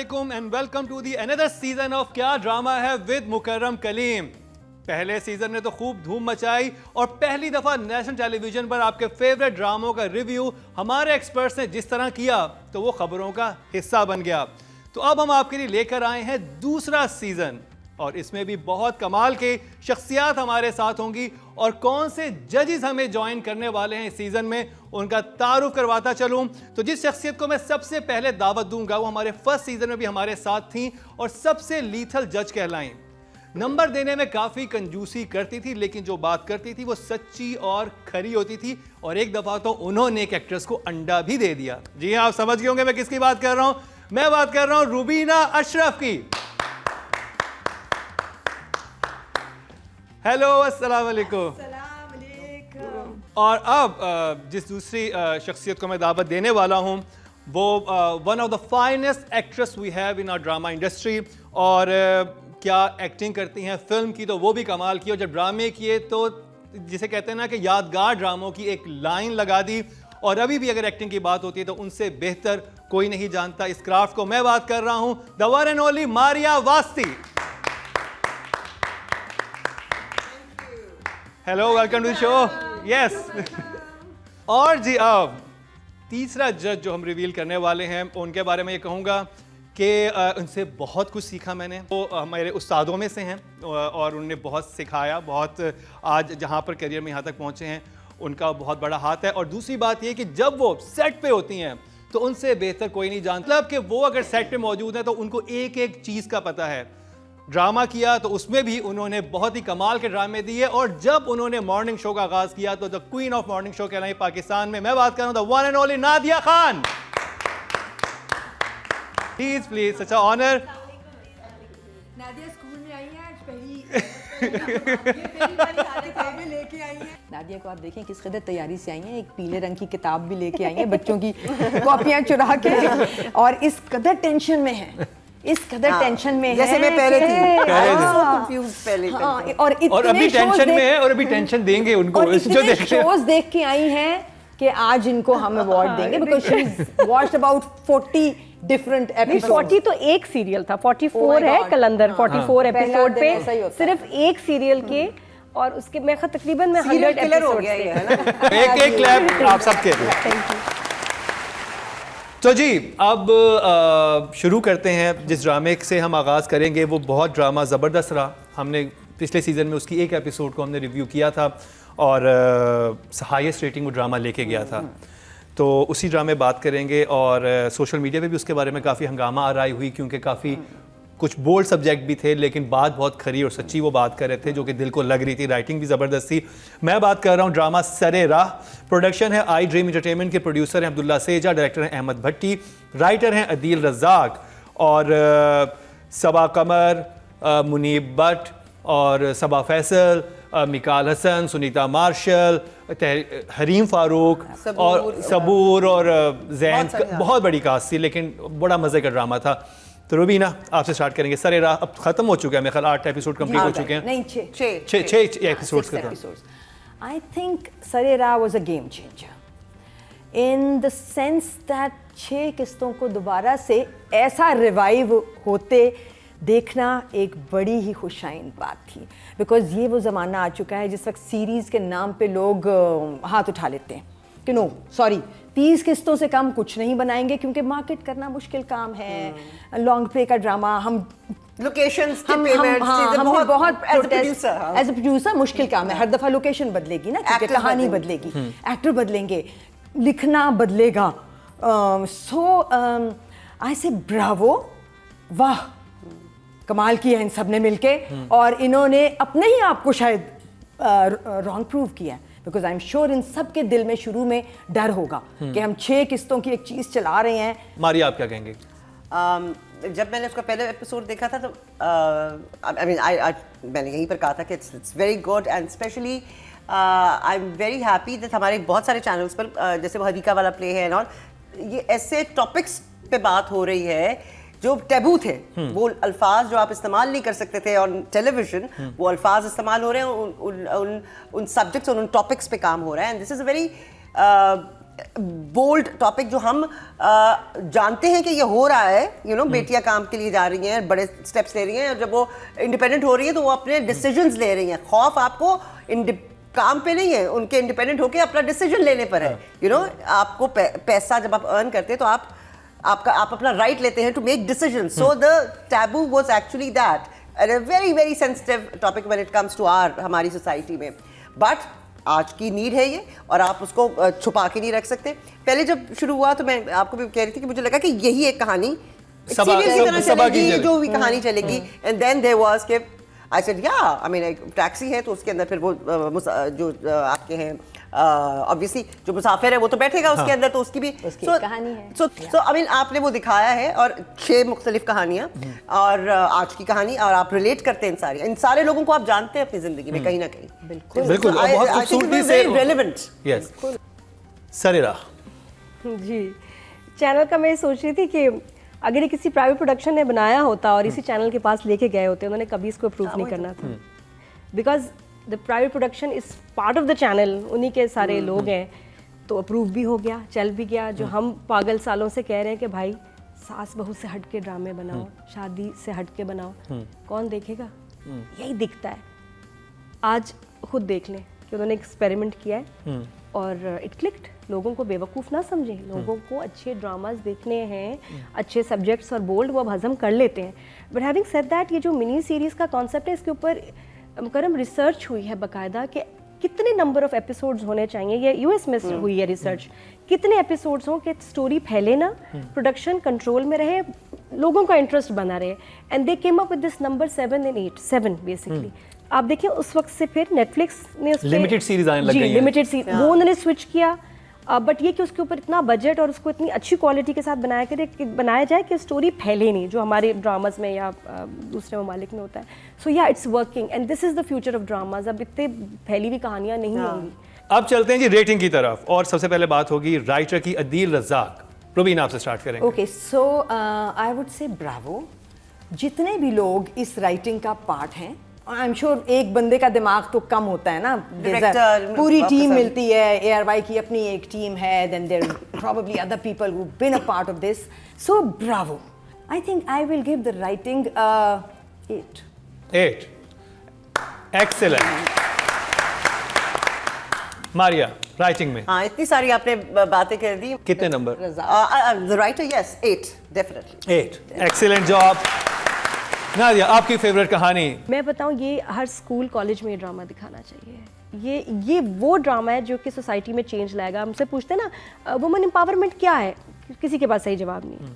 अस्सलामुअलैकुम and welcome to the another season of Kya Drama Hai with Mukarram Kaleem. पहले season ने तो खूब धूम मचाई और पहली दफा नेशनल टेलीविजन पर आपके फेवरेट ड्रामों का रिव्यू हमारे एक्सपर्ट्स ने जिस तरह किया तो वो खबरों का हिस्सा बन गया। तो अब हम आपके लिए लेकर आए हैं दूसरा सीजन और इसमें भी बहुत कमाल के शख्सियात हमारे साथ होंगी और कौन से जजेस हमें ज्वाइन करने वाले हैं इस सीजन में उनका तारुफ करवाता चलूं। तो जिस शख्सियत को मैं सबसे पहले दावत दूंगा वो हमारे फर्स्ट सीजन में भी हमारे साथ थी और सबसे लीथल जज कहलाएं। नंबर देने में काफ़ी कंजूसी करती थी लेकिन जो बात करती थी वो सच्ची और खरी होती थी और एक दफ़ा तो उन्होंने एक एक्ट्रेस को अंडा भी दे दिया। जी हाँ, आप समझ गए होंगे मैं किसकी बात कर रहा हूँ। मैं बात कर रहा हूँ रुबीना अशरफ की। हेलो, अस्सलाम वालेकुम। और अब जिस दूसरी शख्सियत को मैं दावत देने वाला हूँ वो one of the finest actress we have in our drama industry और क्या एक्टिंग करती हैं। फिल्म की तो वो भी कमाल की और जब ड्रामे किए तो जिसे कहते हैं ना कि यादगार ड्रामों की एक लाइन लगा दी और अभी भी अगर एक्टिंग की बात होती है तो उनसे बेहतर कोई नहीं जानता इस क्राफ्ट को। मैं बात कर रहा हूँ the one and only Maria Wasti. Hello, welcome to the show. Yes. और जी अब तीसरा जज जो हम रिवील करने वाले हैं उनके बारे में ये कहूँगा कि उनसे बहुत कुछ सीखा मैंने। वो हमारे उस्तादों में से हैं और उन्होंने बहुत सिखाया, बहुत आज जहाँ पर करियर में यहाँ तक पहुँचे हैं उनका बहुत बड़ा हाथ है। और दूसरी बात ये कि जब वो सेट पे होती हैं तो उनसे बेहतर कोई नहीं जानता। मतलब कि वो अगर सेट पे मौजूद हैं तो उनको एक एक चीज़ का पता है। ड्रामा किया तो उसमें भी उन्होंने बहुत ही कमाल के ड्रामे दिए और जब उन्होंने मॉर्निंग शो का आगाज किया तो the queen of morning show कहलाई पाकिस्तान में। मैं बात कर रहा हूं the one and only Nadia Khan. Please please, such honour. Nadia school में आई है आज पहली बार किताबें लेके आई हैं। नादिया को आप देखें किस कदर तैयारी से आई हैं। एक पीले रंग की किताब भी लेके आई हैं बच्चों की कॉपियां चुरा के और इस कदर टेंशन में है, इस कदर टेंशन में जैसे मैं पहले थी और अभी टेंशन में है और अभी टेंशन देंगे उनको जो देख शोज देख के आई हैं कि आज इनको हम अवार्ड देंगे because she is watched about 40 different episodes. 40 तो एक सीरियल था, 44 है कलंदर। 44 एपिसोड पे सिर्फ एक सीरियल के और उसके मैं तकरीबन में 100 एपिसोड हो गया है ना। एक क्लैप आप सबके लिए। Thank you. तो जी अब शुरू करते हैं। जिस ड्रामे से हम आगाज़ करेंगे वो बहुत ड्रामा ज़बरदस्त रहा। हमने पिछले सीज़न में उसकी एक एपिसोड को हमने रिव्यू किया था और हाईएस्ट रेटिंग वो ड्रामा लेके गया था। तो उसी ड्रामे बात करेंगे और सोशल मीडिया पे भी उसके बारे में काफ़ी हंगामा आराई हुई क्योंकि काफ़ी कुछ बोल्ड सब्जेक्ट भी थे लेकिन बात बहुत खरी और सच्ची वो बात कर रहे थे जो कि दिल को लग रही थी। राइटिंग भी ज़बरदस्त थी। मैं बात कर रहा हूँ ड्रामा सरे राह। प्रोडक्शन है आई ड्रीम एंटरटेनमेंट के। प्रोड्यूसर हैं अब्दुल्ला सेजा, डायरेक्टर हैं अहमद भट्टी, राइटर हैं अदील रज़ाक और सबा कमर, मुनीब भट्ट और सबा फैसल, मिकाल हसन, सुनीता मार्शल, हरीम फारूक और सबूर और जैन। बहुत बड़ी कास्ट थी लेकिन बड़ा मज़े का ड्रामा था। तो रुबीना आपसे स्टार्ट करेंगे। सरे राह अब खत्म हो चुका है, मेरे ख्याल 8 एपिसोड कंप्लीट हो चुके हैं। नहीं, 6 एपिसोड्स खत्म। I think सरे राह was a game changer in the sense that 6 किस्तों को दोबारा से ऐसा रिवाइव होते देखना एक बड़ी ही खुशाइन बात थी बिकॉज ये वो ज़माना आ चुका है जिस वक्त सीरीज़ के नाम पे लोग हाथ उठा लेते हैं कि नो सॉरी 30 किस्तों से कम कुछ नहीं बनाएंगे क्योंकि मार्केट करना मुश्किल काम है। लॉन्ग प्ले का ड्रामा हम लोकेशंस के हमें बहुत एज अ प्रोड्यूसर मुश्किल काम है। हर दफा लोकेशन बदलेगी ना क्योंकि कहानी बदलेगी, एक्टर बदलेंगे, लिखना बदलेगा। सो आई से ब्रावो, वाह कमाल किया इन सब ने मिलके और इन्होंने अपने ही आप को शायद रॉन्ग प्रूव किया because I am sure in सब के दिल में शुरू में डर होगा कि हम 6 किस्तों की एक चीज़ चला रहे हैं। मारिया आप क्या कहेंगे? जब मैंने उसका पहले एपिसोड देखा था तो मैंने यहीं पर कहा था कि it's very good and specially I am very happy that हमारे बहुत सारे चैनल्स पर जैसे वो हदीका वाला प्ले है और ये ऐसे टॉपिक्स पे बात हो रही है जो टैबू थे। वो अल्फाज जो आप इस्तेमाल नहीं कर सकते थे ऑन टेलीविजन वो अल्फाज इस्तेमाल हो रहे हैं उन सब्जेक्ट्स और उन टॉपिक्स पे काम हो रहा है and this is a very bold topic जो हम जानते हैं कि ये हो रहा है, बेटियां काम के लिए जा रही हैं, बड़े स्टेप्स ले रही हैं, और जब वो इंडिपेंडेंट हो रही है तो वो अपने डिसीजंस ले रही हैं। खौफ आपको काम पे नहीं है, उनके इंडिपेंडेंट होके अपना डिसीजन लेने पर है। आपको पैसा जब आप अर्न करते हैं तो आप अपना राइट लेते हैं to make decision. So the taboo was actually that and a very very sensitive topic when it comes to हमारी सोसाइटी में। बट आज की नीड है ये, और आप उसको छुपा के नहीं रख सकते। पहले जब शुरू हुआ तो मैं आपको भी कह रही थी कि मुझे लगा कि यही एक कहानी सीरियल की तरह चलेगी, जो भी कहानी चलेगी। एंड देन देयर वाज के आई सेड या आई मीन एक टैक्सी है तो उसके अंदर फिर वो जो आपके हैं ऑब्वियसली जो मुसाफिर है वो तो बैठेगा उसके अंदर, तो उसकी भी कहानी है। सो आई मीन आपने वो दिखाया है, और 6 मुख्तलिफ कहानियाँ और आज की कहानी, और आप रिलेट करते हैं इन सारे लोगों को आप जानते हैं अपनी जिंदगी में कहीं ना कहीं। बिल्कुल, और बहुत खूबसूरती से रेलेवेंट। यस सरेरा जी, चैनल का मैं सोच रही थी कि अगर ये किसी प्राइवेट प्रोडक्शन ने बनाया होता और इसी चैनल के पास लेके गए होते, उन्होंने कभी इसको अप्रूव नहीं करना था, because the private production is part of the channel, उन्हीं के सारे लोग हैं, तो अप्रूव भी हो गया, चल भी गया। जो हम पागल सालों से कह रहे हैं कि भाई सास बहू से हट के ड्रामे बनाओ, शादी से हट के बनाओ, कौन देखेगा? यही दिखता है। आज खुद देख लें कि उन्होंने एक्सपेरिमेंट किया है और इट क्लिक्ड। लोगों को बेवकूफ़ ना समझें, लोगों को अच्छे ड्रामाज देखने हैं, अच्छे सब्जेक्ट्स और बोल्ड वो अब हजम कर लेते हैं। बट हैविंग सेड दैट, ये जो मिनी सीरीज़ का कॉन्सेप्ट है, इसके ऊपर मुकरम रिसर्च हुई है बाकायदा कि कितने नंबर ऑफ एपिसोड्स होने चाहिए। ये यूएस में हुई है रिसर्च, कितने एपिसोड्स हों कि स्टोरी फैले ना, प्रोडक्शन कंट्रोल में रहे, लोगों का इंटरेस्ट बना रहे। And they came up with this number 7 and 8, 7 basically. आप देखिए उस वक्त से फिर नेटफ्लिक्स ने लिमिटेड सीरीज आने लग गई हैं। लिमिटेड सीरीज वो उन्होंने स्विच किया। बट ये कि उसके ऊपर इतना बजट और उसको इतनी अच्छी क्वालिटी के साथ बनाया जाए कि स्टोरी फैले नहीं, जो हमारे ड्रामाज में या दूसरे ममालिक में होता है। सो या it's working and this is the future of dramas. अब इतने फैली हुई कहानियां नहीं होंगी। अब चलते हैं जी रेटिंग की तरफ, और सबसे पहले बात होगी राइटर की अदील रज़ाक। रुबीन आपसे स्टार्ट करेंगे। Okay, so I would say Bravo. जितने भी लोग इस राइटिंग का पार्ट हैं, आई एम श्योर एक बंदे का दिमाग तो कम होता है ना, Director, पूरी टीम मिलती है, ARY की अपनी एक टीम है, then there probably other people who've been a part of this. So bravo. I think I will give the writing 8. 8 excellent। Maria writing में हाँ, इतनी सारी आपने बातें कर दी। कितने number? The writer, yes 8 definitely. 8 excellent job. Nadia आपकी फेवरेट कहानी? मैं बताऊं, ये हर स्कूल कॉलेज में ये ड्रामा दिखाना चाहिए। ये वो ड्रामा है जो कि सोसाइटी में चेंज लाएगा। हमसे पूछते हैं ना वुमेन एम्पावरमेंट क्या है, किसी के पास सही जवाब नहीं।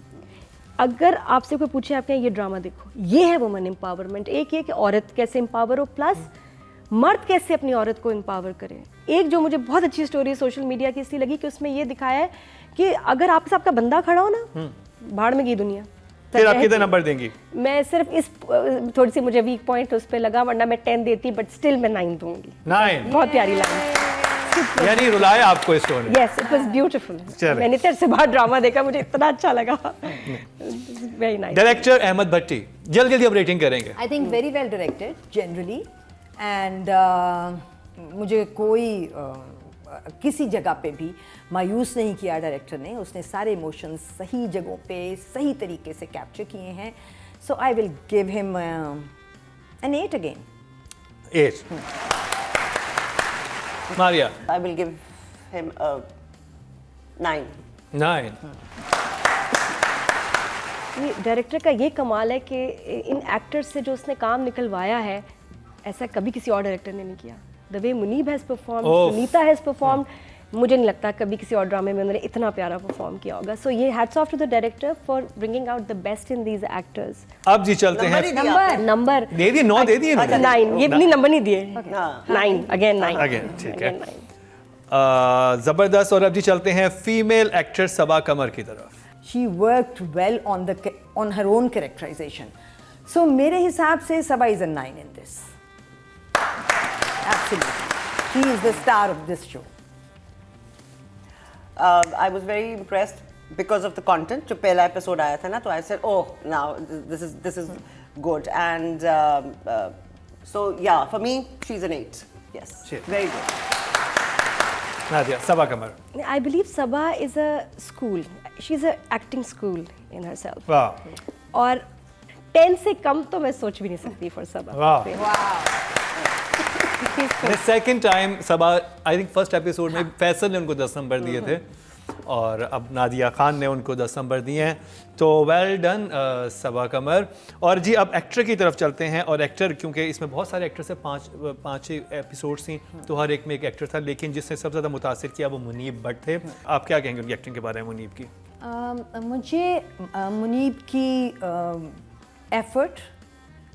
अगर आपसे कोई पूछे आपके ये ड्रामा देखो, ये है वुमेन एम्पावरमेंट। एक ये कि औरत कैसे एम्पावर हो, प्लस मर्द कैसे अपनी औरत को एम्पावर करे। एक जो मुझे बहुत अच्छी स्टोरी सोशल मीडिया की इसलिए लगी कि उसमें ये दिखाया है कि अगर आपके साथ आपका बंदा खड़ा हो ना, भाड़ में गई दुनिया। फिर आप कितने नंबर देंगी? मैं सिर्फ इस थोड़ी सी मुझे वीक पॉइंट उस पे लगा, वरना मैं 10 देती, बट स्टिल मैं 9 दूंगी। 9? बहुत प्यारी लाइन, यानी रुलाया आपको इस story. Yes, it was beautiful. मैंने तेरे से बाहर ड्रामा देखा, मुझे इतना अच्छा लगा। Very nice. डायरेक्टर अहमद भट्टी, जल्दी जल्दी अब रेटिंग करेंगे। I think very well directed generally, and मुझे कोई किसी जगह पे भी मायूस नहीं किया डायरेक्टर ने। उसने सारे इमोशंस सही जगहों पे सही तरीके से कैप्चर किए हैं। So I will give him an 8 again. 8। Maria? I will give him 9। 9। ये डायरेक्टर का ये कमाल है कि इन एक्टर्स से जो उसने काम निकलवाया है, ऐसा कभी किसी और डायरेक्टर ने नहीं किया। The way Muneeb has performed, Sunita has performed, मुझे नहीं लगता कभी किसी और ड्रामे में उन्होंने इतना प्यारा परफॉर्म किया होगा। सो ये hats off to the director for bringing out the best in these actors. अब जी चलते हैं नंबर दे दिए, 9 दे दिए। 9, ये नहीं नंबर नहीं दिए। 9 अगेन 9 अगेन, ठीक है। जबरदस्त। और अब जी चलते हैं फीमेल एक्टर सबा कमर की तरफ। She worked well on her own characterization. So मेरे हिसाब से सबा is a 9 in this. Absolutely. She is the star of this show. I was very impressed because of the content. जो पहला एपिसोड आया था ना, तो I said, oh, now this is good, and so yeah, for me she's an 8. Yes, very good. Nadia, Saba Qamar. I believe Sabha is a school. She's a acting school in herself. वाह और 10 से कम तो मैं सोच भी नहीं सकती for Sabha. वाह। Second time Saba, I think first episode में फैसल ने उनको 10 नंबर दिए थे और अब नादिया खान ने उनको 10 नंबर दिए हैं, तो वेल डन सबा कमर। और जी अब एक्टर की तरफ चलते हैं, और एक्टर क्योंकि इसमें बहुत सारे एक्टर से पाँच एपिसोड्स थी, तो हर एक में एक एक्टर था, लेकिन जिसने सबसे ज़्यादा मुतासिर किया वो मुनीब भट्ट थे। आप क्या कहेंगे उनकी एक्टिंग के बारे में, मुनीब की? मुझे मुनीब की एफर्ट,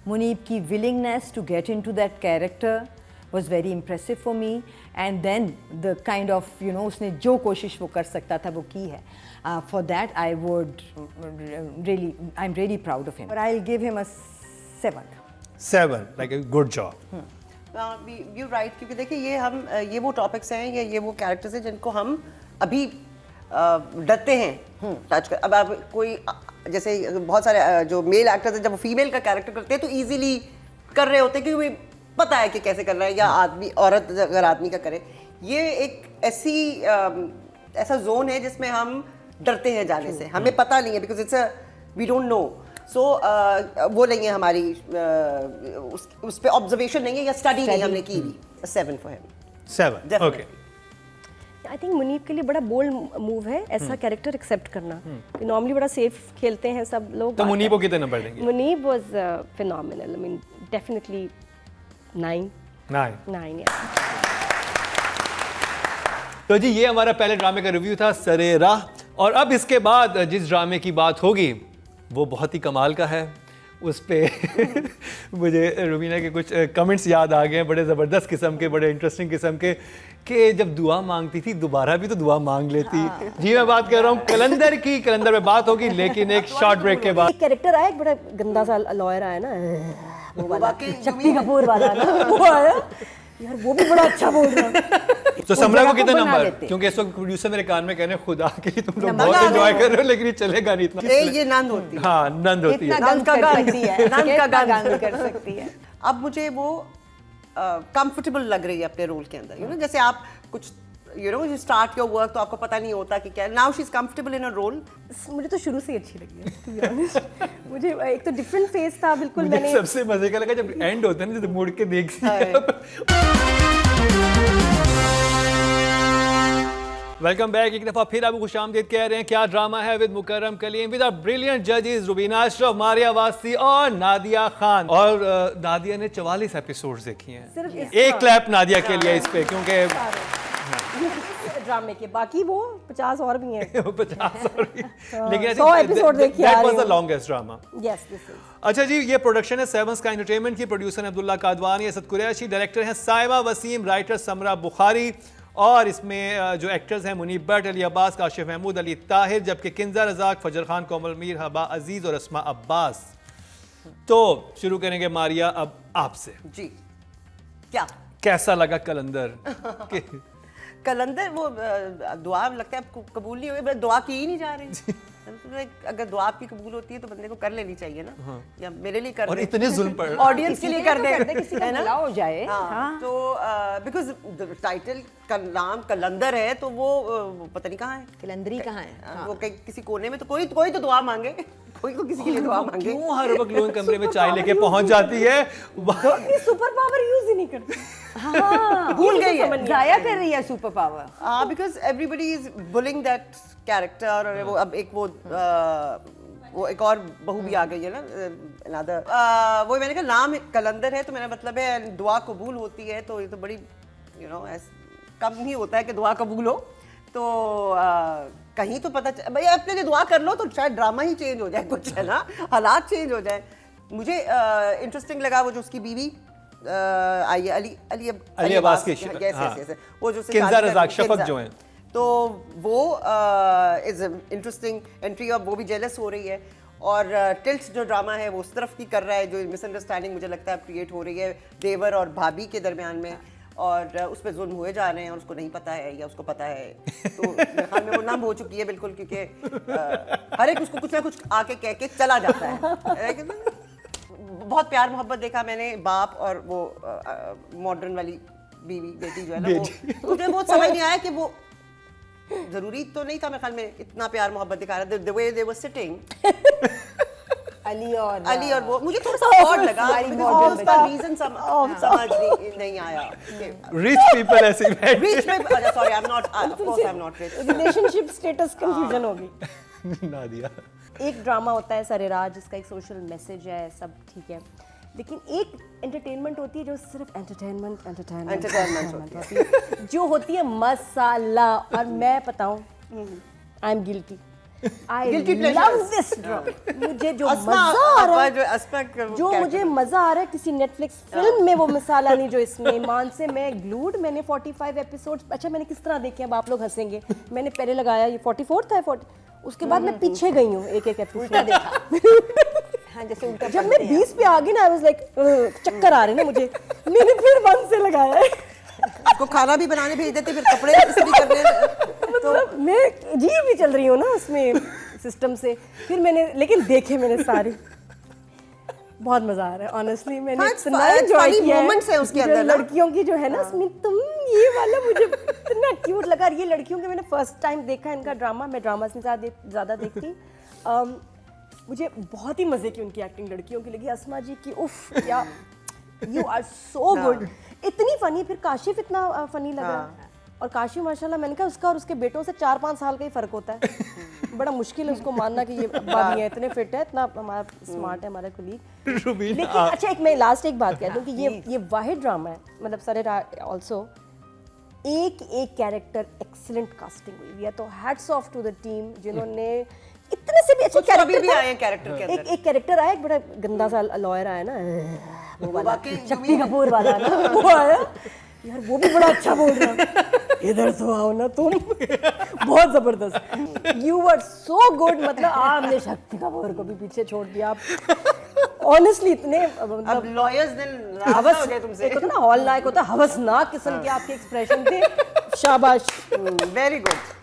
मुनीब की willingness to get into that character was very impressive for me, and then the kind of, you know, उसने जो कोशिश वो कर सकता था वो की है. For that I would really, I'm really proud of him. But I'll give him a 7. 7, like a good job. You right, क्योंकि देखिए ये वो टॉपिक्स हैं या ये वो कैरेक्टर्स हैं जिनको हम अभी डरते हैं टच कर। अब आप कोई जैसे बहुत सारे जो मेल एक्टर्स हैं जब वो फीमेल का कैरेक्टर करते हैं तो इजीली कर रहे होते हैं क्योंकि पता है कि कैसे करना है, या आदमी औरत अगर आदमी का करे, ये एक ऐसा जोन है जिसमें हम डरते हैं जाने से, हमें पता नहीं है because it's we don't know. So वो नहीं है हमारी उस पे ऑब्जर्वेशन नहीं है या स्टडी नहीं हमने की हुई। 7 for him. 7, okay. I think Muneeb के लिए बड़ा बोल्ड मूव है ऐसा कैरेक्टर एक्सेप्ट करना, कि नॉर्मली बड़ा सेफ खेलते हैं सब लोग। तो मुनीब को कितने नंबर देंगे? Muneeb was phenomenal, I mean definitely 9, yeah. तो जी ये हमारा पहले ड्रामे का रिव्यू था, सरे राह। और अब इसके बाद जिस ड्रामे की बात होगी वो बहुत ही कमाल का है। उस पे मुझे रुबीना के कुछ कमेंट्स याद आ गए, बड़े ज़बरदस्त किस्म के, बड़े इंटरेस्टिंग किस्म के, कि जब दुआ मांगती थी दोबारा भी तो दुआ मांग लेती। जी मैं बात कर रहा हूँ कलंदर की। कलंदर में बात होगी लेकिन एक शॉर्ट ब्रेक के बाद। एक कैरेक्टर आया, एक बड़ा गंदा सा लॉयर आया ना, वो वाला शक्ति कपूर वाला ना, वो आया यार, वो भी बड़ा अच्छा बोल रहा है। तो समरा को कितने नंबर? क्योंकि इस वक्त प्रोड्यूसर मेरे कान में कह रहे हैं खुदा के लिए तुम लोग बहुत एंजॉय कर रहे हो, लेकिन ये चलेगा नहीं इतना। ये नंद होती है। हाँ नंद होती है। नंद का गान कर सकती है। अब मुझे वो कंफर्टेबल लग रही है अपने रोल के अंदर, यू नो, जैसे आप कुछ you know start your work तो आपको पता नहीं होता कि क्या। Now she is comfortable in a role. मुझे तो शुरू से ही अच्छी लगी है, to be honest। मुझे एक तो डिफरेंट फेस था बिल्कुल। मुझे मैंने सबसे मजे का लगा जब एंड होता है ना, जब मुड़ के देखती है। Welcome back. एक दफा फिर आपको खुशामदीद कह रहे हैं। Kya Drama Hai with Mukarram Kaleem, with our brilliant जजेस रुबीना अशरफ, मारिया वासी और नादिया खान। और नादिया ने 44 एपिसोड्स देखी हैं। एक क्लैप नादिया के लिए इस पे, क्योंकि ड्रामे के बाकी वो 50 और भी हैं। 50 और भी। लेकिन 100 एपिसोड देखी that was the longest drama. Yes, this is. अच्छा जी, ये प्रोडक्शन है सेवन स्काई एंटरटेनमेंट की। प्रोड्यूसर हैं अब्दुल्ला कादवानी, असद कुरैशी, डायरेक्टर हैं साइमा वसीम, राइटर समरा बुखारी, और इसमें जो एक्टर्स हैं मुनीब भट्ट, अली अब्बास, काशिफ महमूद, अली ताहिर, जबकि किंजा रजाक, फजर खान, कोमल मीर, हबा अजीज और अस्मा अब्बास। तो शुरू करेंगे मारिया अब आपसे। जी क्या कैसा लगा कलंदर? कलंदर वो दुआ लगता है आपको कबूल नहीं हुई, दुआ की ही नहीं जा रही। अगर दुआ आपकी कबूल होती है तो बंदे को कर लेनी चाहिए ना, या मेरे लिए कर और इतने जुल्म पर ऑडियंस के लिए कर दे, किसी का भला हो जाए। तो बिकॉज टाइटल का नाम कलंदर है तो वो पता नहीं कहाँ है, कलंदरी कहाँ है, वो किसी कोने में। तो कोई तो दुआ मांगे, कोई को किसी के लिए दुआ मांगे। क्यों हर वक्त लोग कमरे में चाय लेके पहुंच जाती है? सुपर पावर यूज ही नहीं करती। हाँ, भूल गई है, जाया कर रही है super power. Because everybody is bullying that character. और वो अब एक वो एक और बहू भी आ गई है ना, another वो मैंने कहा नाम कलंदर है तो मेरा मतलब है दुआ कबूल होती है, तो ये तो बड़ी यू नो कम ही होता है कि दुआ कबूल हो। तो कहीं तो पता भाई अपने लिए दुआ कर लो तो शायद ड्रामा ही चेंज हो जाए, कुछ है ना, हालात चेंज हो जाए। मुझे इंटरेस्टिंग लगा वो जो उसकी बीवी आई है अली अब्बास की, वो जो किंजा रजाक शफक जो हैं, तो वो इज इंटरेस्टिंग एंट्री। और वो भी जेलस हो रही है, और टिल्ट जो ड्रामा है वो उस तरफ की कर रहा है, जो मिसअंडरस्टैंडिंग मुझे लगता है क्रिएट हो रही है देवर और भाभी के दरमियान में, और उस पर जुल्म हुए जा रहे हैं और उसको नहीं पता है या उसको पता है। तो मेरे ख्याल में वो नम हो चुकी है बिल्कुल, क्योंकि हर एक उसको कुछ ना कुछ आके कह के चला जाता है। बहुत प्यार मोहब्बत देखा मैंने बाप और वो मॉडर्न वाली बीवी बेटी जो है ना वो मुझे बहुत समझ नहीं आया कि वो जरूरी तो नहीं था मेरे ख्याल में इतना प्यार मोहब्बत दिखा रहा the way they were sitting Ali और वो मुझे थोड़ा सा ऑड लगा उसका रीजन समझ नहीं आया रिच पीपल ऐसे ही बैठ रिच में sorry I am not of course I am not rich relationship status confusion होगी। नादिया एक ड्रामा होता है सरेराज जिसका एक सोशल मैसेज है, सब ठीक है, लेकिन एक एंटरटेनमेंट होती है जो सिर्फ एंटरटेनमेंट होती है, जो होती है मसाला। और मैं बताऊं, I am guilty, I Guilty love pleasures. This drama. मुझे जो अस्मा मजा आ रहा है, जो अस्मा जो मुझे मजा आ रहा है किसी नेटफ्लिक्स फिल्म में वो मसाला नहीं जो इसमें। ईमान से मैं ग्लूड, मैंने 45 एपिसोड्स, अच्छा मैंने किस तरह देखे, अब आप लोग हंसेंगे, मैंने पहले लगाया ये 44 था 40, उसके बाद मैं पीछे गई हूँ एक एपिसोड देखा। हाँ जैसे उल्टा जब मैं 20 पे आ गई ना, आई वाज लाइक चक्कर आ रहे ना मुझे, मैंने फिर 1 से लगाया है। उसको खाना भी बनाने भेज देते फिर कपड़े इस्त्री करने मतलब मैं जी भी चल रही हूँ ना उसमें सिस्टम से, फिर मैंने लेकिन देखे मैंने सारे, बहुत मजा आ रहा है ऑनेस्टली। मैंने हाँ, इतना it's एंजॉय funny किया moments है उसके जो अंदर ना। लड़कियों की जो है ना उसमें, तुम ये वाला मुझे इतना क्यूट लगा। ये लड़कियों के मैंने फर्स्ट टाइम देखा इनका ड्रामा, मैं ड्रामा से ज़्यादा देखती। मुझे बहुत ही मजे की उनकी एक्टिंग लड़कियों की लगी। अस्मा जी की उफ क्या, यू आर सो गुड, इतनी फनी। फिर काशिफ इतना फनी लगा, और काशिफ माशाल्लाह, मैंने कहा उसका और उसके बेटों से 4-5 साल का ही फर्क होता है। बड़ा मुश्किल है उसको मानना कि ये भाभी है, इतने फिट है, इतना हमारा स्मार्ट है हमारा कोलीग। लेकिन अच्छा एक मैं लास्ट एक बात कह दूं कि ये वाहिद ड्रामा है, मतलब सरेराज ऑल्सो एक कैरेक्टर एक्सीलेंट कास्टिंग हुई है, तो hats off to the team जिन्होंने इतने से भी अच्छे कैरेक्टर भी कैरेक्टर आए कैरेक्टर के अंदर एक कैरेक्टर आया, एक बड़ा गंदा सा लॉयर आया ना, वो वाला वाकई शक्ति कपूर वाला ना, वो आया यार, वो भी बड़ा अच्छा बोल रहा, इधर तो आओ ना तुम, बहुत जबरदस्त, यू वर सो गुड। मतलब आपने शक्ति कपूर को भी पीछे छोड़ दिया आप ऑनेस्टली, इतने अब मतलब लॉयर्स दिल हवस हो गए तुमसे एक होता ना हॉल नायक होता, हवसनाक किस्म के आपके एक्सप्रेशन थे, शाबाश। Very good.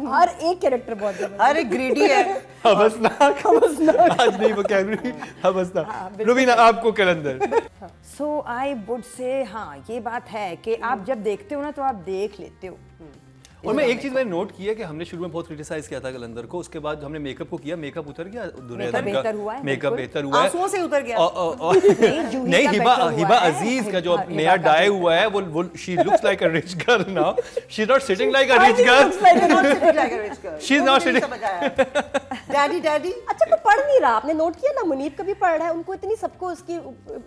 हर एक कैरेक्टर बहुत जबरदस्त, हर एक ग्रीडी है। हवसनाक आज नहीं वो कह रही हवसनाक। रुबीना आपको कलंदर। सो आई वुड से हाँ ये बात है कि आप जब देखते हो ना तो आप देख लेते हो। और मैं एक चीज मैंने नोट किया कि हमने शुरू में बहुत क्रिटिसाइज किया था कलंदर को, उसके बाद हमने मेकअप को किया, मेकअप उतर गया, मेकअप बेहतर हुआ है, मेकअप बिल्कुल। बेहतर हुआ है, आंसुओं से उतर गया। जूही नहीं का हिबा better हुआ हिबा है। अजीज का जो हिबा नया का डाई better हुआ है वो she looks like a rich girl now, she is not sitting like a rich girl, she is not sitting. Daddy daddy अच्छा कोई पढ़ नहीं रहा, आपने नोट किया ना, मुनीब कभी पढ़ रहा है, उनको इतनी सबको उसकी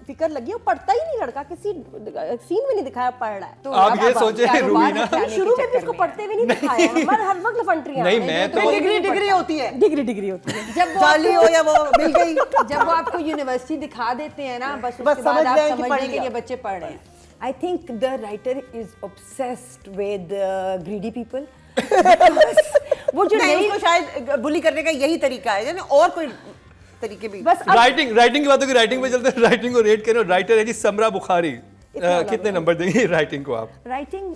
फिक्र लगी, वो पढ़ता ही नहीं लड़का, किसी सीन में नहीं दिखाया पढ़ रहा है। तो आप अब ये सोचे कारोबार रुबीना, बचाने के शुरू में भी चक्कर उसको में। पढ़ते हुए नहीं दिखाया, हमारे हर वक्त लफंट्रियां नहीं, मैं तो डिग्री होती है, डिग्री होती है। जब वो जाली हो या वो मिल गई, जब वो आपको यूनिवर्सिटी दिखा देते हैं ना, बस बस उसके बाद समझ आप गए कि समझ पढ़ लें कि लिया। ये बच्चे पढ़ रहे हैं। I think the writer is obsessed with greedy people. वो जो नहीं नई उसको शायद बुली करने का यही तरीका है, यानी और कोई तरीके भी। बस अब राइटिंग की बात होगी, राइटिंग पे चलते हैं, राइटिंग को रेट करें। राइटर है जी समरा बुखारी, कितने नंबर देंगे राइटिंग को आप? राइटिंग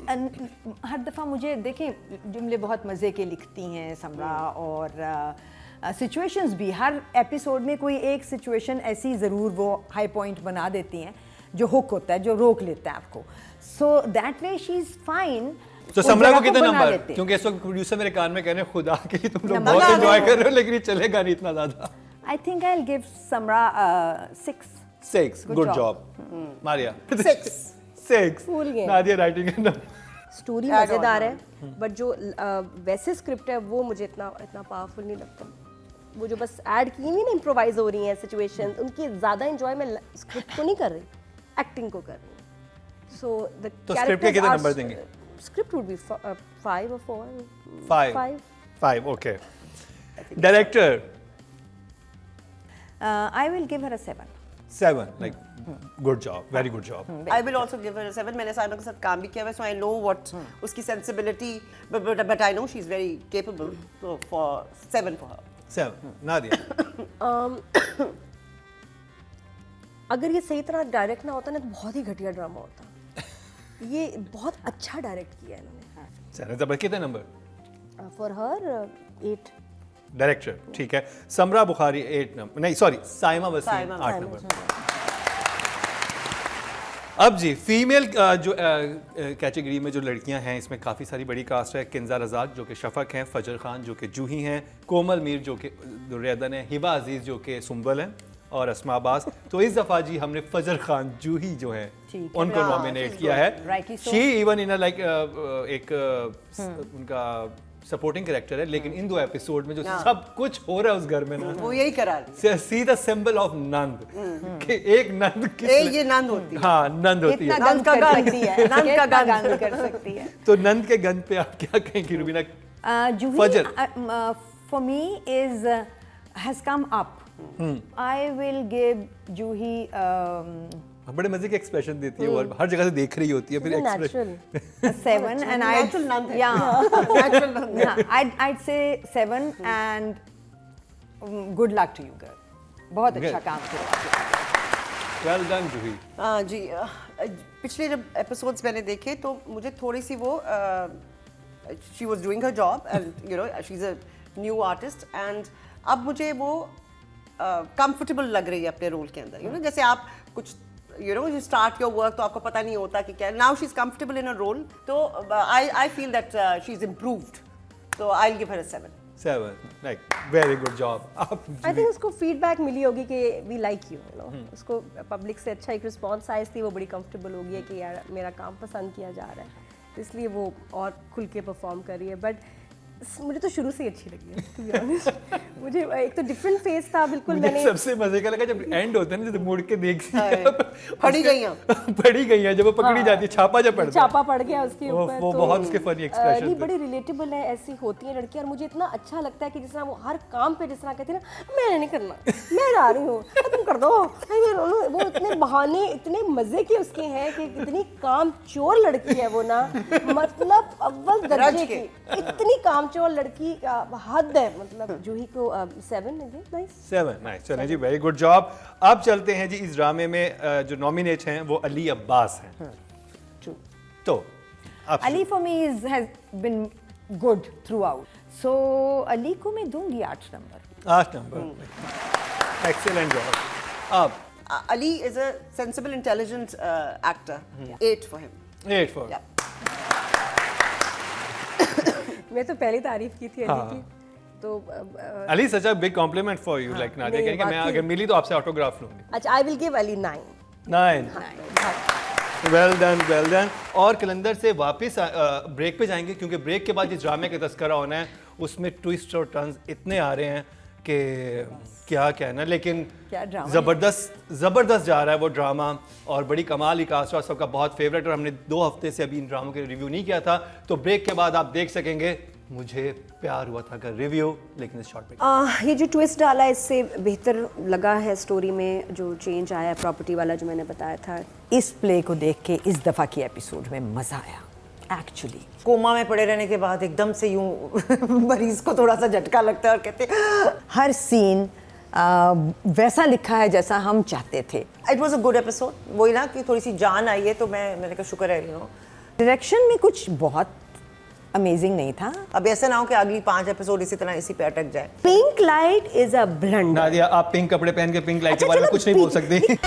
हर दफ़ा मुझे देखें जुमले बहुत मज़े के लिखती हैं समरा, और सिचुएशंस भी हर एपिसोड में कोई एक सिचुएशन ऐसी ज़रूर वो हाई पॉइंट बना देती हैं जो हुक होता है, जो रोक लेता है आपको। So that way she is fine. तो समरा को कितने नंबर? क्योंकि इस वक्त प्रोड्यूसर मेरे कान में कह रहे हैं खुदा के लिए तुम लोग नंबर बहुत ना एंजॉय दो। कर रहे हो, लेकिन ये चलेगा नहीं इतना ज्यादा। I think I will give Samra 6। 6 Good good job. Job Maria. 6 भूल गए। नादिया राइटिंग का नंबर। स्टोरी Add on, मजेदार है, बट जो वैसे स्क्रिप्ट है वो मुझे इतना पावरफुल नहीं लगता। वो जो बस ऐड की नहीं ना, इम्प्रोवाइज हो रही हैं सिचुएशंस, उनकी ज्यादा एंजॉय मैं स्क्रिप्ट को नहीं कर रही, एक्टिंग को कर रही हूँ। सो द तो स्क्रिप्ट के कितने नंबर देंगे? Script would be 5 or 4। 5 okay. Director? I will give her a 7। 7 like good job, very good job. I will also give her 7। मैंने साइमा के साथ काम भी किया है, सो आई नो व्हाट उसकी sensibility, but I know she is very capable, so for 7 for her. 7 Nadia. अगर ये सही तरह डायरेक्ट ना होता ना तो बहुत ही घटिया ड्रामा होता। ये बहुत अच्छा डायरेक्ट किया है इन्होंने। चलो जबर कितने नंबर? For her 8। डायरेक्टर ठीक है। समरा बुखारी 8 नंबर, नहीं सॉरी साइमा वसीम साइमा 8 नंबर। अब जी फीमेल जो कैटेगरी में जो लड़कियां हैं इसमें काफ़ी सारी बड़ी कास्ट है। किंजा रज़ाक जो कि शफक हैं, फजर खान जो कि जूही हैं, कोमल मीर जो कि दुर्योधन है, हिबा अजीज़ जो कि सुंबल हैं और अस्मा अब्बास। तो इस दफ़ा जी हमने फजर खान जूही जो हैं उनको नॉमिनेट किया है। शी इवन इन लाइक एक उनका सपोर्टिंग कैरेक्टर है, लेकिन इन 2 एपिसोड में जो सब कुछ हो रहा है उस घर में ना, वो यही करा सी द सिंबल ऑफ नंद कि एक नंद ये नंद होती है। हाँ नंद होती है। नंद का गंध है, नंद का गंध कर सकती है। तो नंद के गंध पे आप क्या कहेंगी Rubina? Juhi, for me is has come up. I will give Juhi बड़े मजे के एक्सप्रेशन देती है और हर जगह से देख रही होती है फिर expression. Natural. 7 and Natural nand hai. natural nand. Yeah, I'd say 7 and good luck to you girl. बहुत अच्छा काम किया। वेल डन जूही। हाँ जी, पिछले जब एपिसोड्स मैंने देखे तो मुझे थोड़ी सी वो she was doing her job and you know she is a new artist and अब मुझे वो कंफर्टेबल लग रही है अपने रोल के अंदर। यू नो जैसे आप कुछ you know you start your work तो आपको पता नहीं होता कि क्या, now she is comfortable in a role, तो I feel that she is improved, तो I will give her a 7. 7 like very good job. I think उसको फीडबैक मिली होगी कि वी लाइक यू नो, उसको पब्लिक से अच्छा एक रिस्पॉन्स आई थी, वो बड़ी कंफर्टेबल हो गई है कि यार मेरा काम पसंद किया जा रहा है, इसलिए वो और खुल के परफॉर्म कर रही है। बट मुझे तो शुरू से ही अच्छी लगी है टू बी ऑनेस्ट। मुझे एक तो डिफरेंट फेस था बिल्कुल। मैंने सबसे मजे का लगा जब एंड होता है ना, जब मुड़ के देखती है पड़ी गई हैं जब वो पकड़ी जाती है, छापा जब पड़ता है, छापा पड़ गया उसके ऊपर। वो बहुत उसके फनी एक्सप्रेशन नहीं बड़ी रिलेटेबल है, ऐसी होती है लड़कियां और मुझे इतना अच्छा लगता है कि जिस तरह वो हर काम पे जिस तरह कहती है ना मैंने नहीं करना, मैं जा रही हूँ तुम कर दो, वो इतने बहाने इतने मजे के उसके हैं कि कितनी काम चोर लड़की है वो ना, मतलब अव्वल दर्जे की इतनी कामचोर लड़की, हद है मतलब। जूही को 7 नाइस। चलें जी, वेरी गुड जॉब। अब चलते हैं जी इस ड्रामे में जो नॉमिनेट हैं वो अली अब्बास हैं। तो Ali for me has been good throughout, so Ali को मैं दूंगी 8 नंबर। 8 नंबर, एक्सीलेंट जॉब। अब Ali is a sensible, intelligent actor. 8 for him. 8 for Yeah. मैं तो पहली तारीफ की थी अली की, तो Ali such a big compliment for you, like Nadia कह रही कि मैं अगर मिली तो आपसे ऑटोग्राफ लूंगी। अच्छा, आई will give Ali 9. 9 well done. और कलंदर से वापस ब्रेक पे जाएंगे क्योंकि ब्रेक के बाद जिस ड्रामे का तस्करा होना है उसमें ट्विस्ट और टर्न्स इतने आ रहे हैं कि क्या कहना, लेकिन जबरदस्त जा रहा है वो ड्रामा और बड़ी कमाल ही कास्ट और सबका बहुत फेवरेट। और हमने 2 हफ्ते से अभी इन ड्रामों के रिव्यू नहीं किया था, तो ब्रेक के बाद आप देख सकेंगे मुझे प्यार हुआ था का रिव्यू, लेकिन इस शॉर्ट में ये जो ट्विस्ट डाला है इससे बेहतर लगा है स्टोरी में जो चेंज आया है प्रॉपर्टी वाला जो मैंने बताया था। इस प्ले को देख के इस दफा की एपिसोड में मजा आया एक्चुअली। कोमा में पड़े रहने के बाद एकदम से यूं मरीज को थोड़ा सा झटका लगता है और कहते हर सीन वैसा लिखा है जैसा हम चाहते थे। It was a good episode, वही ना कि थोड़ी सी जान आई है, तो मैंने कहा शुक्र है, यू नो। डायरेक्शन में कुछ बहुत अमेजिंग नहीं था। अब ऐसा ना हो कि अगली 5 एपिसोड इसी तरह इसी पे अटक जाए। Pink light is a blunder. Nadia, आप पिंक कपड़े पहन के पिंक लाइट के बारे में कुछ नहीं बोल सकती।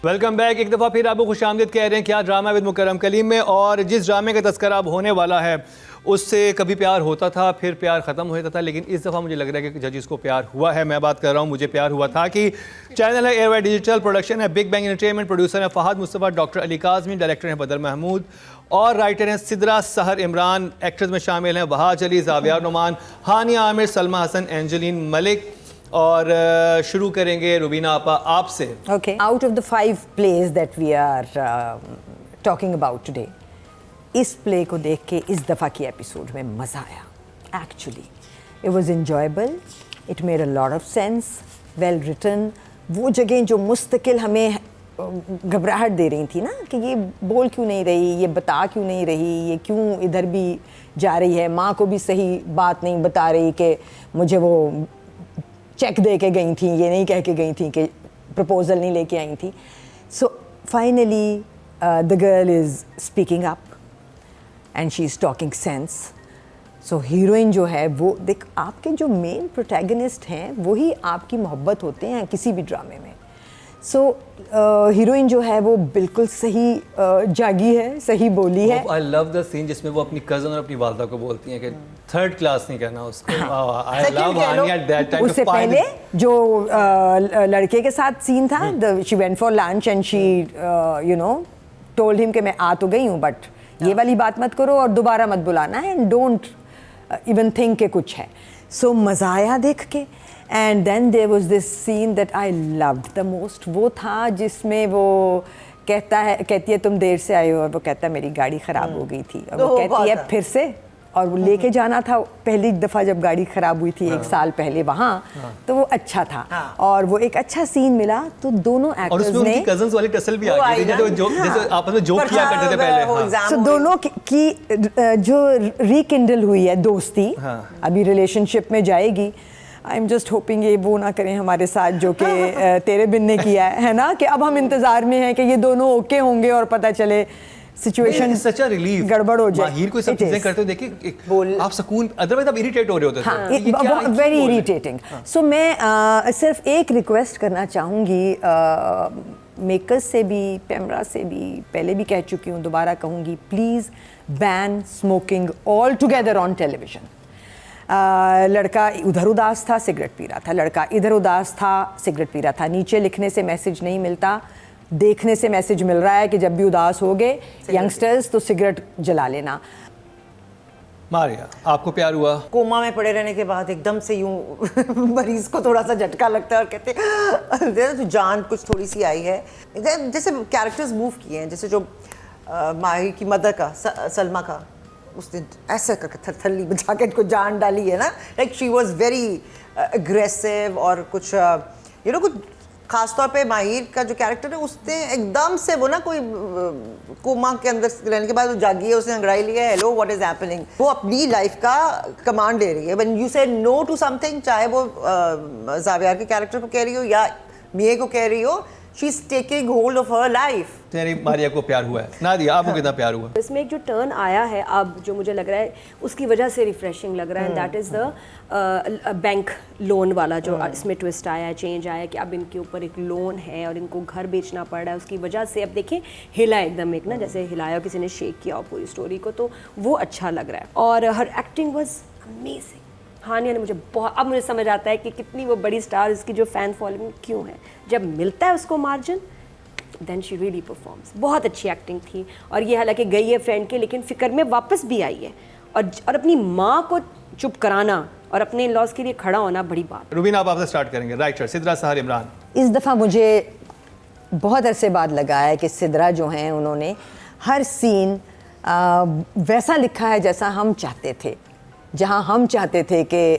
Welcome back. एक दफ़ा फिर आपको खुशामदीद कह रहे हैं क्या ड्रामा विद मुकर्रम कलीम में। और जिस ड्रामे का तस्करा अब होने वाला है उससे कभी प्यार होता था, फिर प्यार ख़त्म हो जाता था, लेकिन इस दफ़ा मुझे लग रहा है कि जजिस को प्यार हुआ है। मैं बात कर रहा हूँ मुझे प्यार हुआ था कि चैनल है एयरवाई डिजिटल, प्रोडक्शन है बिग बैंग एंटरटेनमेंट, प्रोड्यूसर है फहद मुस्तफ़ा, डॉक्टर अली काज़मी, डायरेक्टर हैं बदर महमूद और राइटर हैं सिद्रा सहर इमरान। एक्टर्स में शामिल हैं वहाज अली, ज़ाविया नुमान, हानिया आमिर, सलमा हसन, एंजलिन मलिक। और शुरू करेंगे रुबीना आपा आपसे। Okay, out of the 5 plays that we are talking about today, इस प्ले को देख के इस दफ़ा की एपिसोड में मज़ा आया actually. It was enjoyable, it made a lot of sense, well written. वो जगह जो मुस्तकिल हमें घबराहट दे रही थी ना कि ये बोल क्यों नहीं रही, ये बता क्यों नहीं रही, ये क्यों इधर भी जा रही है, माँ को भी सही बात नहीं बता रही कि मुझे वो चेक दे के गई थी, ये नहीं कह के गई थी कि प्रपोजल नहीं लेके आई थी। So finally the girl is speaking up and she is talking sense. So heroine जो है वो देख, आपके जो मेन प्रोटैगनिस्ट हैं वही आपकी मोहब्बत होते हैं किसी भी ड्रामे में। सो हीरोइन जो है वो बिल्कुल सही जागी है, सही बोली है। आई लव द सीन जिसमें वो अपनी कजन और अपनी वालदा को बोलती हैं कि थर्ड क्लास नहीं कहना उसको। I love Hania at that time. उससे पहले जो लड़के के साथ सीन था, she went for lunch and she you know told him कि मैं आ तो गई हूँ बट ये वाली बात मत करो और दोबारा मत बुलाना है, एंड डोंट इवन थिंक के कुछ है। सो मज़ा आया देख के। And then there was this scene that I loved the most, वो था जिसमें वो कहती है तुम देर से आए हो, और वो कहता है मेरी गाड़ी ख़राब हो गई थी, और वो कहती है फिर से, और वो लेके जाना था पहली दफ़ा जब गाड़ी ख़राब हुई थी 1 साल पहले वहाँ, तो वो अच्छा था। और वो एक अच्छा सीन मिला, तो दोनों और एक्टर्स उसमें ने उनकी कजन्स वाली टसल भी आ गई थी, जैसे आपस में जोक किया करते थे पहले। हाँ। तो दोनों की जो रिकिंडल हुई है दोस्ती, अभी रिलेशनशिप में जाएगी। आई एम जस्ट होपिंग ये वो ना करें हमारे साथ जो कि तेरे बिन ने किया है ना, कि अब हम इंतज़ार में हैं कि ये दोनों ओके होंगे और पता चले सिचुएशन सच अ रिलीफ गड़बड़ हो जाए। माहिर को सब चीजें करते हो देखिए आप सुकून, अदरवाइज आप इरिटेट हो रहे होते थे। Very irritating. सो मैं सिर्फ एक रिक्वेस्ट करना चाहूँगी मेकर्स से भी, पैमरा से भी, पहले भी कह चुकी हूँ, दोबारा कहूँगी, please ban smoking all together on television. लड़का उधर उदास था, सिगरेट पी रहा था, लड़का इधर उदास था, सिगरेट पी रहा था। नीचे लिखने से मैसेज नहीं मिलता, देखने से मैसेज मिल रहा है कि जब भी उदास हो गए यंगस्टर्स तो सिगरेट जला लेना। मारिया, आपको प्यार हुआ? कोमा में पड़े रहने के बाद एकदम से यूं मरीज को थोड़ा सा झटका लगता है और कहते तो जान कुछ थोड़ी सी आई है। जैसे कैरेक्टर्स मूव किए हैं, जैसे जो माहिर की मदर का, सलमा का, उसने ऐसे करके थल्ली बजा के इनको जान डाली है ना, like she was very aggressive. और कुछ यू नो कुछ खासतौर पे माहिर का जो कैरेक्टर है, उसने एकदम से वो ना कोई कोमा के अंदर रहने के बाद वो जागी है, उसने अंगड़ाई लिया है, हेलो व्हाट इज हैपनिंग, वो अपनी लाइफ का कमांड ले रही है। व्हेन यू से नो टू समथिंग, चाहे वो जावियर के कैरेक्टर को कह रही हो या मिये को कह रही हो, she is taking hold of her life. तेरी मारिया को प्यार हुआ है। नादिया, आपको कितना प्यार हुआ? इसमें एक जो टर्न आया है अब, जो मुझे लग रहा है उसकी वजह से रिफ्रेशिंग लग रहा है, that is the bank loan वाला जो इसमें ट्विस्ट आया है, चेंज आया है कि अब इनके ऊपर एक लोन है और इनको घर बेचना पड़ रहा है, उसकी वजह से अब देखें हिला एकदम एक ना, जैसे हिलाया किसी ने शेक किया पूरी स्टोरी को, तो वो अच्छा लग रहा है। और हर एक्टिंग वॉज अमेजिंग। हानिया ने मुझे बहुत, अब मुझे समझ आता है कि कितनी वो बड़ी स्टार, उसकी जो फ़ैन फॉलोइंग क्यों है, जब मिलता है उसको margin then she really performs. बहुत अच्छी एक्टिंग थी। और ये हालांकि गई है फ्रेंड के, लेकिन फिक्र में वापस भी आई है, और अपनी माँ को चुप कराना और अपने इन-लॉज के लिए खड़ा होना बड़ी बात। रुबीन, आप आपसे स्टार्ट करेंगे। राइटर सिद्रा सहर इमरान। इस दफ़ा मुझे बहुत अरसे बाद लगा है कि सिद्रा जो हैं उन्होंने हर सीन वैसा लिखा है जैसा हम चाहते थे, जहाँ हम चाहते थे कि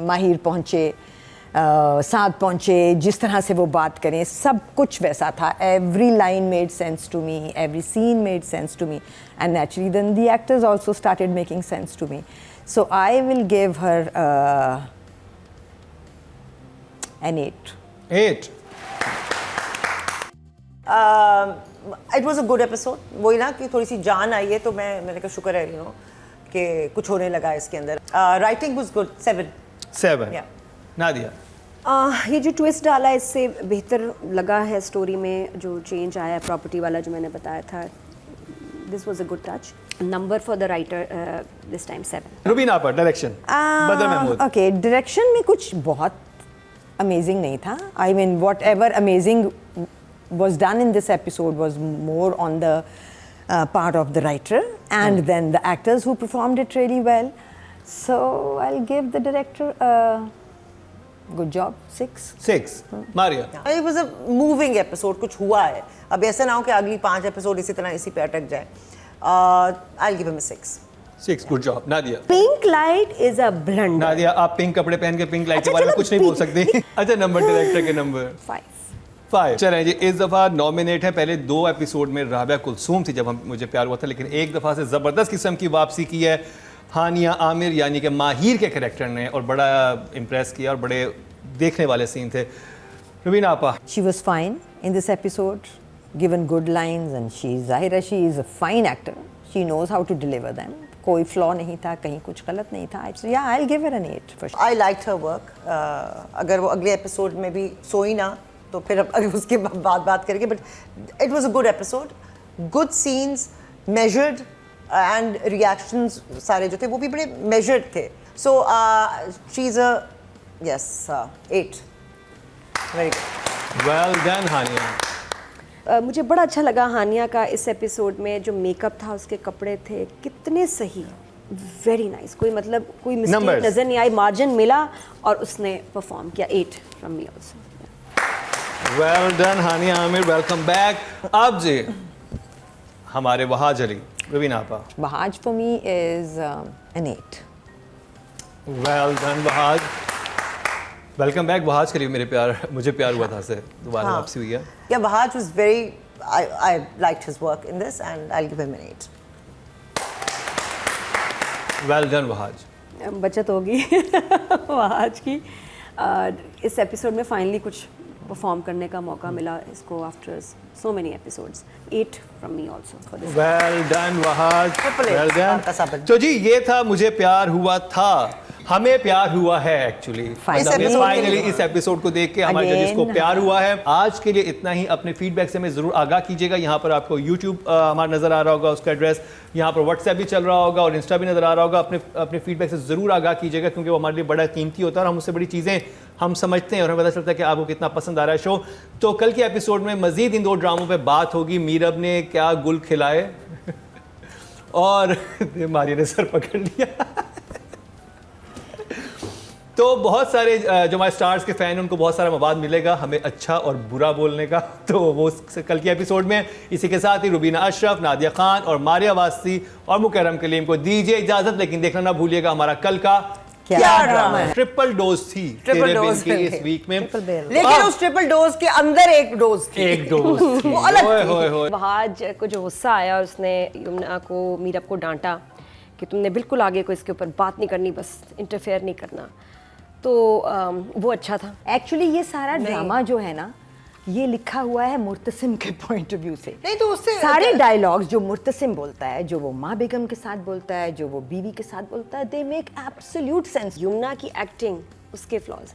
माहिर पहुँचे, साथ पहुँचे, जिस तरह से वो बात करें, सब कुछ वैसा था। Every line made sense to me, every scene made sense to me, and naturally then the actors also started making sense to me. So I will give her an 8. 8। It was a good episode. वही ना कि थोड़ी सी जान आई है, तो मैंने कहा शुक्र है, यू नो, कि कुछ होने लगा इसके अंदर। Writing was good. 7। Yeah. Nadia, ये जो ट्विस्ट डाला है इससे बेहतर लगा है स्टोरी में, जो चेंज आया है प्रॉपर्टी वाला जो मैंने बताया था, this was a good touch. Number for the writer this time 7। रुबीन आप डायरेक्शन बदर महमूद। ओके, डायरेक्शन में कुछ बहुत अमेजिंग नहीं था। I mean what ever amazing was done in this episode was more on the part of the writer and then the actors who performed it really well. So I'll give the director a good job, 6. Maria, it was a moving episode. कुछ हुआ है, अब ऐसा ना हो कि अगली 5 episode इसी तरह इसी पे अटक जाए। आई will give him 6। Good job. Nadia, pink light is a blunder. Nadia, आप पिंक कपड़े पहन के पिंक लाइट के बारे में कुछ नहीं बोल सकती। अच्छा, नंबर डायरेक्टर के नंबर 5। चलें जी, इस दफ़ा नॉमिनेट है। पहले 2 एपिसोड में राबिया कुलसूम थी जब मुझे प्यार हुआ था, लेकिन एक दफ़ा से ज़बरदस्त किस्म की वापसी की है हानिया आमिर, यानी कि माहिर के कैरेक्टर ने, और बड़ा इम्प्रेस किया और बड़े देखने वाले सीन थे। रुबीन आपा। She was fine in this episode, given good lines, and Zahira, she is a fine actor. She knows how to deliver them. कोई फ्लॉ नहीं था, कहीं कुछ गलत नहीं था। So yeah, I'll give her an 8 for sure. I liked her work. अगर वो अगले एपिसोड में भी सोई ना तो फिर अब अगर उसके बाद बात करेंगे, but it was a good episode, good scenes, measured and reactions सारे जो थे वो भी बड़े मेजर्ड थे. So she is a yes 8. Very good. Well done Haniya. मुझे बड़ा अच्छा लगा हानिया का इस एपिसोड में जो मेकअप था, उसके कपड़े थे कितने सही, वेरी नाइस. कोई मतलब कोई मिस्टेक Numbers. नजर नहीं आई, मार्जिन मिला और उसने परफॉर्म किया. 8 from me also. Well done Hania Aamir, welcome back. अब जी हमारे वहाज अली, रवीना आपा. Bahaj for me is an 8. Well done Wahaj, welcome back. Wahaj के लिए मेरे प्यार, मुझे प्यार हुआ था से दोबारा हाँ. वापसी हुई है. Yeah, Bahaj was very. I liked his work in this, and I'll give him an 8. Well done Wahaj. बचत होगी आज की. इस एपिसोड में फाइनली कुछ परफॉर्म करने का मौका मिला इसको after so many episodes. 8 from me also for this. Well done Wahaj, Triple A, well आपका साबित. डन. तो जी ये था मुझे प्यार हुआ था, हमें प्यार हुआ है एक्चुअली. episode फाइनली के लिए. इस एपिसोड को देख के हमारे Again, जजेस को प्यार हुआ है. आज के लिए इतना ही. अपने फीडबैक से हमें जरूर आगाह कीजिएगा. यहाँ पर आपको यूट्यूब हमारा नजर आ रहा होगा, उसका एड्रेस. यहाँ पर व्हाट्सएप भी चल रहा होगा और इंस्टा भी नजर आ रहा होगा. अपने फीडबैक से जरूर आगाह कीजिएगा, क्योंकि वो हमारे लिए बड़ा कीमती होता है और हम उससे बड़ी चीज़ें हम समझते हैं और हमें पता चलता है कि आपको कितना पसंद आ रहा है शो. तो कल के एपिसोड में मजीद इन 2 ड्रामों पे बात होगी. मीरब ने क्या गुल खिलाए और मारिया ने सर पकड़ लिया. तो बहुत सारे जो हमारे स्टार्स के फैन हैं उनको बहुत सारा मवाद मिलेगा हमें अच्छा और बुरा बोलने का. तो वो कल के एपिसोड में. इसी के साथ ही रुबीना अशरफ, नादिया खान और मारिया वासी और मुकर्रम कलीम को दीजिए इजाजत. लेकिन देखना ना भूलिएगा हमारा कल का क्या ड्रामा है. ट्रिपल डोज थी Triple तेरे बिन dose की में इस वीक में. Triple bill. लेकिन उस ट्रिपल डोज के अंदर एक डोज थी. एक डोज थी. वो अलग ओए थी. होए होए. वहाज को जो गुस्सा आया, उसने यमुना को, मीरब को डांटा कि तुमने बिल्कुल आगे को इसके ऊपर बात नहीं करनी, बस इंटरफेयर नहीं करना. तो वो अच्छा था. एक्चुअली ये सारा ड्रामा जो है ना, ये लिखा हुआ है मुर्तसिम के पॉइंट ऑफ व्यू से. नहीं तो उससे सारे डायलॉग्स जो मुर्तसिम बोलता है, जो वो माँ बेगम के साथ बोलता है, जो वो बीवी के साथ बोलता है, they make absolute sense. Yamuna की एक्टिंग, उसके फ्लॉज.